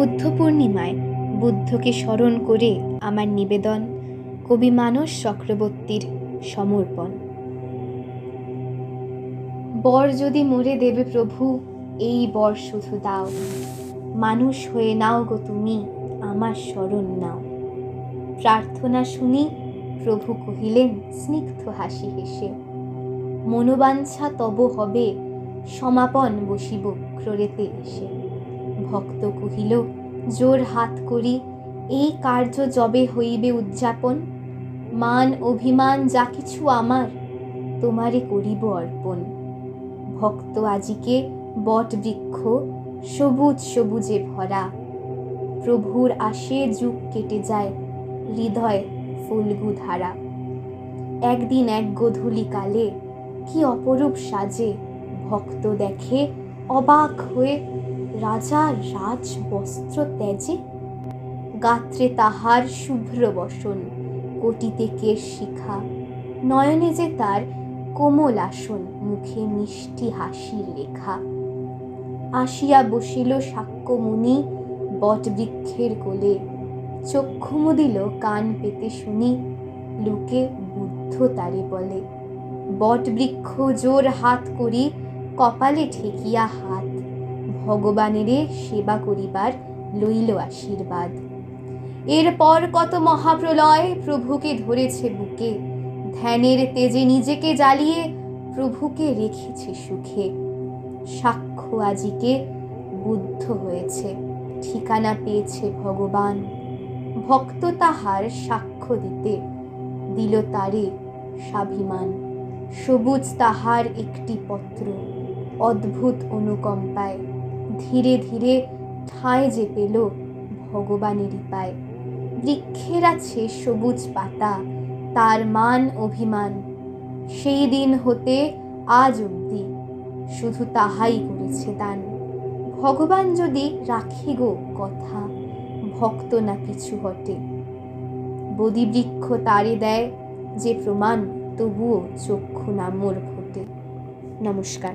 বুদ্ধ পূর্ণিমায় বুদ্ধকে স্মরণ করে আমার নিবেদন কবি মানস চক্রবর্তীর সমর্পণ। বর যদি মোরে দেবে প্রভু, এই বর শুধু দাও, মানুষ হয়ে নাও গো তুমি, আমার শরণ নাও। প্রার্থনা শুনি প্রভু কহিলেন স্নিগ্ধ হাসি হেসে, মনোবাঞ্ছা তব হবে, সমাপন বসিব ক্রোড়েতে এসে। ভক্ত কহিল জোর হাত করি, এই কার্য যবে হইবে উদযাপন, মান অভিমান যা কিছু আমার, তোমারে করিব অর্পণ। ভক্ত আজিকে বট বৃক্ষ সবুজ সবুজে ভরা, প্রভুর আসে যুগ কেটে যায়, হৃদয় ফুলগু ধারা। একদিন এক গোধূলি কালে কি অপরূপ সাজে, ভক্ত দেখে অবাক হয়ে রাজার রাজ বস্ত্র ত্যাজে। গাত্রে তাহার শুভ্র বসন, কোটিতে কেশ শিখা, নয়নে যে তার কোমল আসন, মুখে মিষ্টি হাসির রেখা। আসিয়া বসিল শাক্যমুনি বট বৃক্ষের কোলে, চক্ষু মুদিল কান পেতে শুনি, লোকে বুদ্ধ তারে বলে। বট বৃক্ষ জোর হাত করি, কপালে ঠেকিয়া হাত, ভগবানেরে সেবা করিবার লইল আশীর্বাদ। এরপর কত মহাপ্রলয় প্রভুকে ধরেছে বুকে, ধ্যানের তেজে নিজেকে জ্বালিয়ে প্রভুকে রেখেছে সুখে। সাক্ষ্য আজিকে বুদ্ধ হয়েছে, ঠিকানা পেয়েছে ভগবান, ভক্ত তাহার সাক্ষ্য দিতে দিল তারে স্বাভিমান। সবুজ তাহার একটি পত্র, অদ্ভুত অনুকম্পায়, ধীরে ধীরে ঠাঁই যে পেল ভগবানেরই পায়। বৃক্ষের আছে সবুজ পাতা, তার মান অভিমান, সেই দিন হতে আজ অবধি শুধু তাহাই করেছে দান। ভগবান যদি রাখে গো কথা, ভক্ত না কিছু হটে, বোধি বৃক্ষ তারে দেয় যে প্রমাণ, তবুও চক্ষু না মোর ফোটে। নমস্কার।